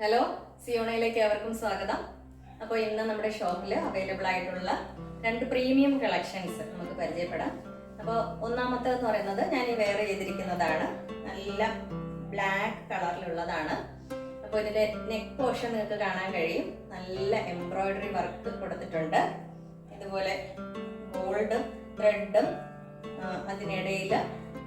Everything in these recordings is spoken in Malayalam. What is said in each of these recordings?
ഹലോ, സിയോണയിലേക്ക് ഏവർക്കും സ്വാഗതം. അപ്പോൾ ഇന്ന് നമ്മുടെ ഷോപ്പിൽ അവൈലബിൾ ആയിട്ടുള്ള 2 പ്രീമിയം കളക്ഷൻസ് നമുക്ക് പരിചയപ്പെടാം. അപ്പോൾ ഒന്നാമത്തേന്ന് പറയുന്നത് ഞാൻ ഈ വെയർ ചെയ്തിരിക്കുന്നതാണ്. നല്ല ബ്ലാക്ക് കളറിലുള്ളതാണ്. അപ്പോൾ ഇതിന്റെ നെക്ക് പോർഷൻ നിങ്ങൾക്ക് കാണാൻ കഴിയും. നല്ല എംബ്രോയിഡറി വർക്ക് കൊടുത്തിട്ടുണ്ട്. ഇതുപോലെ ഗോൾഡ് ത്രെഡും അതിനിടയിൽ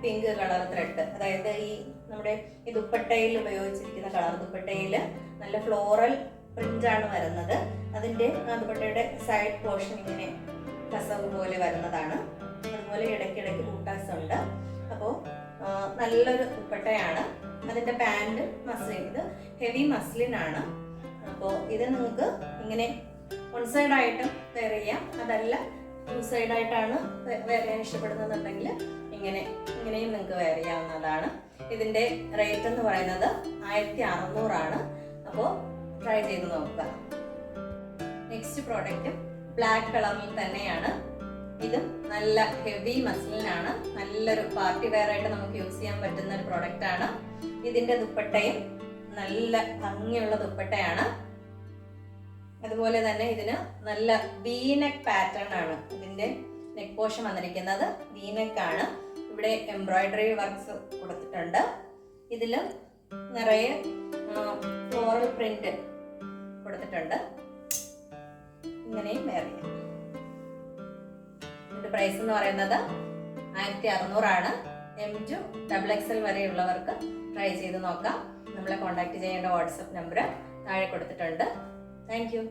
പിങ്ക് കളർ ത്രെഡ്, അതായത് ഈ നമ്മുടെ ഈ ദുപ്പട്ടയിൽ ഉപയോഗിച്ചിരിക്കുന്ന കളർ ദുപ്പട്ടയിൽ നല്ല ഫ്ലോറൽ പ്രിന്റാണ് വരുന്നത്. അതിൻ്റെ ദുപ്പട്ടയുടെ സൈഡ് പോർഷൻ ഇങ്ങനെ കസവ് പോലെ വരുന്നതാണ്. അതുപോലെ ഇടയ്ക്കിടയ്ക്ക് ബൂട്ടാസ് ഉണ്ട്. അപ്പോൾ നല്ലൊരു ദുപ്പട്ടയാണ്. അതിൻ്റെ പാൻറ് മസ്ലിൻ, ഇത് ഹെവി മസ്ലിൻ ആണ്. അപ്പോൾ ഇത് നിങ്ങൾക്ക് ഇങ്ങനെ വൺ സൈഡായിട്ടും വെയർ ചെയ്യാം, അതല്ല 2 സൈഡായിട്ടാണ് വെയർ ചെയ്യാൻ ഇഷ്ടപ്പെടുന്നതെന്നുണ്ടെങ്കിൽ ഇങ്ങനെയും നിങ്ങൾക്ക് വെയർ ചെയ്യാവുന്നതാണ്. ഇതിൻ്റെ റേറ്റ് എന്ന് പറയുന്നത് 1600 ആണ്. അപ്പോൾ ട്രൈ ചെയ്ത് നോക്കുക. നെക്സ്റ്റ് പ്രോഡക്റ്റും ബ്ലാക്ക് കളറിൽ തന്നെയാണ്. ഇതും നല്ല ഹെവി മസ്ലിനാണ്. നല്ലൊരു പാർട്ടി വെയർ ആയിട്ട് നമുക്ക് യൂസ് ചെയ്യാൻ പറ്റുന്ന ഒരു പ്രോഡക്റ്റ് ആണ്. ഇതിൻ്റെ ദുപ്പട്ടയും നല്ല ഭംഗിയുള്ള ദുപ്പട്ടയാണ്. അതുപോലെ തന്നെ ഇതിന് നല്ല വീനെക്ക് പാറ്റേൺ ആണ്. ഇതിന്റെ നെക്ക് പോർഷൻ വന്നിരിക്കുന്നത് വീനെക്ക് ആണ്. ഇവിടെ എംബ്രോയിഡറി വർക്ക്സ് കൊടുത്തിട്ടുണ്ട്. ഇതിലും നിറയെ ഫ്ലോറൽ പ്രിന്റ് കൊടുത്തിട്ടുണ്ട്. ഇങ്ങനെയും വേറെ ഇതിന്റെ പ്രൈസ് എന്ന് പറയുന്നത് 1600 ആണ്. M to XXL വരെയുള്ളവർക്ക് ട്രൈ ചെയ്ത് നോക്കാം. നമ്മളെ കോൺടാക്ട് ചെയ്യേണ്ട വാട്സപ്പ് നമ്പർ താഴെ കൊടുത്തിട്ടുണ്ട്. Thank you.